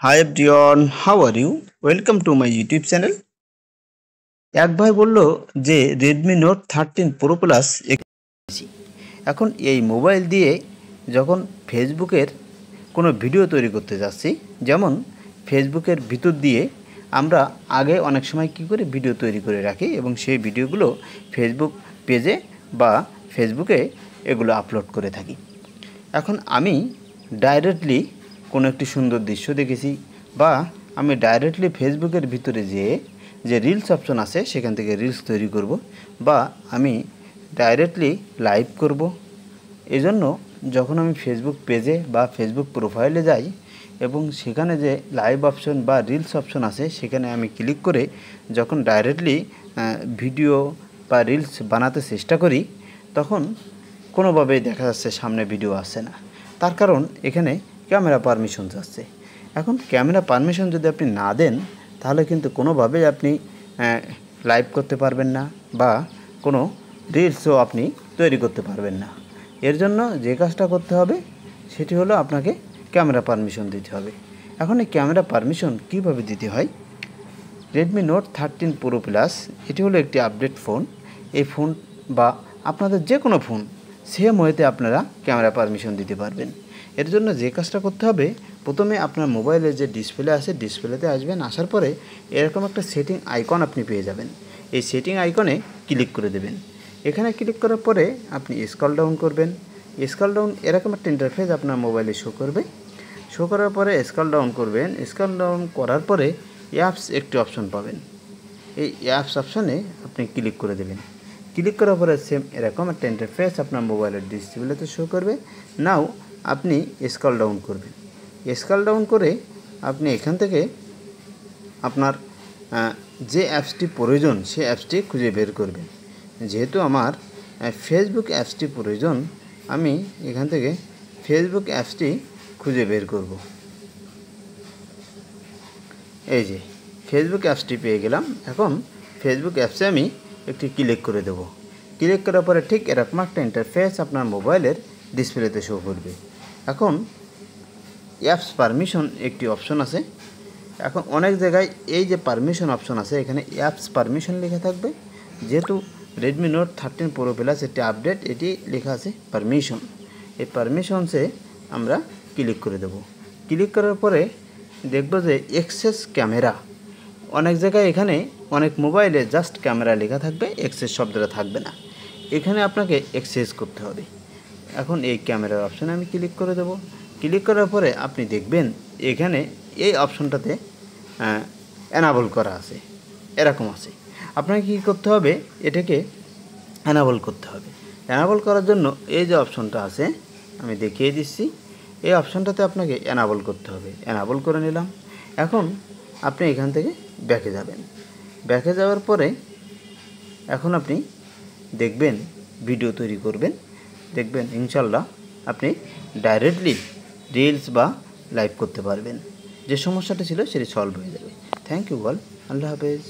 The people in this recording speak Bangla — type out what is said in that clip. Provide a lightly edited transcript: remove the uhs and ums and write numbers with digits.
Hi everyone, how are you? Welcome to my YouTube channel. এক ভাই বলল যে Redmi Note 13 Pro Plus এখন এই মোবাইল দিয়ে যখন ফেসবুকের কোনো ভিডিও তৈরি করতে যাচ্ছি, যেমন ফেসবুকের ভিতর দিয়ে আমরা আগে অনেক সময় কী করে ভিডিও তৈরি করে রাখি এবং সেই ভিডিওগুলো ফেসবুক পেজে বা ফেসবুকে এগুলো আপলোড করে থাকি। এখন আমি ডাইরেক্টলি কোনো একটি সুন্দর দৃশ্য দেখেছি বা আমি ডাইরেক্টলি ফেসবুকের ভিতরে যেয়ে যে রিলস অপশন আছে সেখান থেকে রিলস তৈরি করব বা আমি ডাইরেক্টলি লাইভ করব। এজন্য যখন আমি ফেসবুক পেজে বা ফেসবুক প্রোফাইলে যাই এবং সেখানে যে লাইভ অপশন বা রিলস অপশন আছে সেখানে আমি ক্লিক করে যখন ডাইরেক্টলি ভিডিও বা রিলস বানাতে চেষ্টা করি, তখন কোনোভাবেই দেখা যাচ্ছে সামনে ভিডিও আসছে না। তার কারণ এখানে ক্যামেরা পারমিশন যাচ্ছে। এখন ক্যামেরা পারমিশন যদি আপনি না দেন তাহলে কিন্তু কোনোভাবেই আপনি লাইভ করতে পারবেন না বা কোনো রিলসও আপনি তৈরি করতে পারবেন না। এর জন্য যে কাজটা করতে হবে সেটি হলো আপনাকে ক্যামেরা পারমিশন দিতে হবে। এখন এই ক্যামেরা পারমিশন কীভাবে দিতে হয়? Redmi Note 13 Pro Plus এটি হলো একটি আপডেট ফোন। এই ফোন বা আপনাদের যে কোনো ফোন সেম ওয়েতে আপনারা ক্যামেরা পারমিশন দিতে পারবেন। এর জন্য যে কাজটা করতে হবে, প্রথমে আপনার মোবাইলের যে ডিসপ্লে আছে ডিসপ্লেতে আসবেন, আসার পরে এরকম একটা সেটিং আইকন আপনি পেয়ে যাবেন। এই সেটিং আইকনে ক্লিক করে দেবেন। এখানে ক্লিক করার পরে আপনি স্ক্রল ডাউন করবেন। স্ক্রল ডাউন এরকম একটা ইন্টারফেস আপনার মোবাইলে শো করবে। শো করার পরে স্ক্রল ডাউন করবেন। স্ক্রল ডাউন করার পরে অ্যাপস একটি অপশন পাবেন। এই অ্যাপস অপশনে আপনি ক্লিক করে দেবেন। ক্লিক করার পরে সেম এরকম একটা ইন্টারফেস আপনার মোবাইলের ডিসপ্লেতে শো করবে। নাও আপনি স্ক্রল ডাউন করবেন। স্ক্রল ডাউন করে আপনি এখান থেকে আপনার যে অ্যাপসটি প্রয়োজন সেই অ্যাপসটি খুঁজে বের করবেন। যেহেতু আমার ফেসবুক অ্যাপসটি প্রয়োজন, আমি এখান থেকে ফেসবুক অ্যাপসটি খুঁজে বের করব। এই যে ফেসবুক অ্যাপসটি পেয়ে গেলাম। এখন ফেসবুক অ্যাপসে আমি একটি ক্লিক করে দেব। ক্লিক করার পরে ঠিক এরকম একটা ইন্টারফেস আপনার মোবাইলের ডিসপ্লেতে শো করবে। এখন অ্যাপস পারমিশন একটি অপশন আছে। এখন অনেক জায়গায় এই যে পারমিশন অপশন আছে এখানে অ্যাপস পারমিশন লেখা থাকবে। যেহেতু Redmi Note 13 Pro Plus একটি আপডেট, এটি লেখা আছে পারমিশন। এই পারমিশনসে আমরা ক্লিক করে দেব। ক্লিক করার পরে দেখব যে এক্সেস ক্যামেরা, অনেক জায়গায় এখানে অনেক মোবাইলে জাস্ট ক্যামেরা লেখা থাকবে, এক্সেস শব্দটা থাকবে না। এখানে আপনাকে এক্সেস করতে হবে। এখন এই ক্যামেরার অপশানে আমি ক্লিক করে দেব। ক্লিক করার পরে আপনি দেখবেন এখানে এই অপশনটাতে এনাবল করা আছে, এরকম আছে। আপনাকে কী করতে হবে, এটাকে এনাবল করতে হবে। এনাবল করার জন্য এই যে অপশনটা আছে আমি দেখিয়ে দিচ্ছি, এই অপশনটাতে আপনাকে এনাবল করতে হবে। এনাবল করে নিলাম। এখন আপনি এখান থেকে ব্যাকে যাবেন। ব্যাকে যাওয়ার পরে এখন আপনি দেখবেন ভিডিও তৈরি করবেন, দেখবেন ইনশাল্লাহ আপনি ডাইরেক্টলি রিলস বা লাইভ করতে পারবেন। যে সমস্যাটা ছিল সেটি সলভ হয়ে যাবে। Thank you all. আল্লাহ হাফেজ।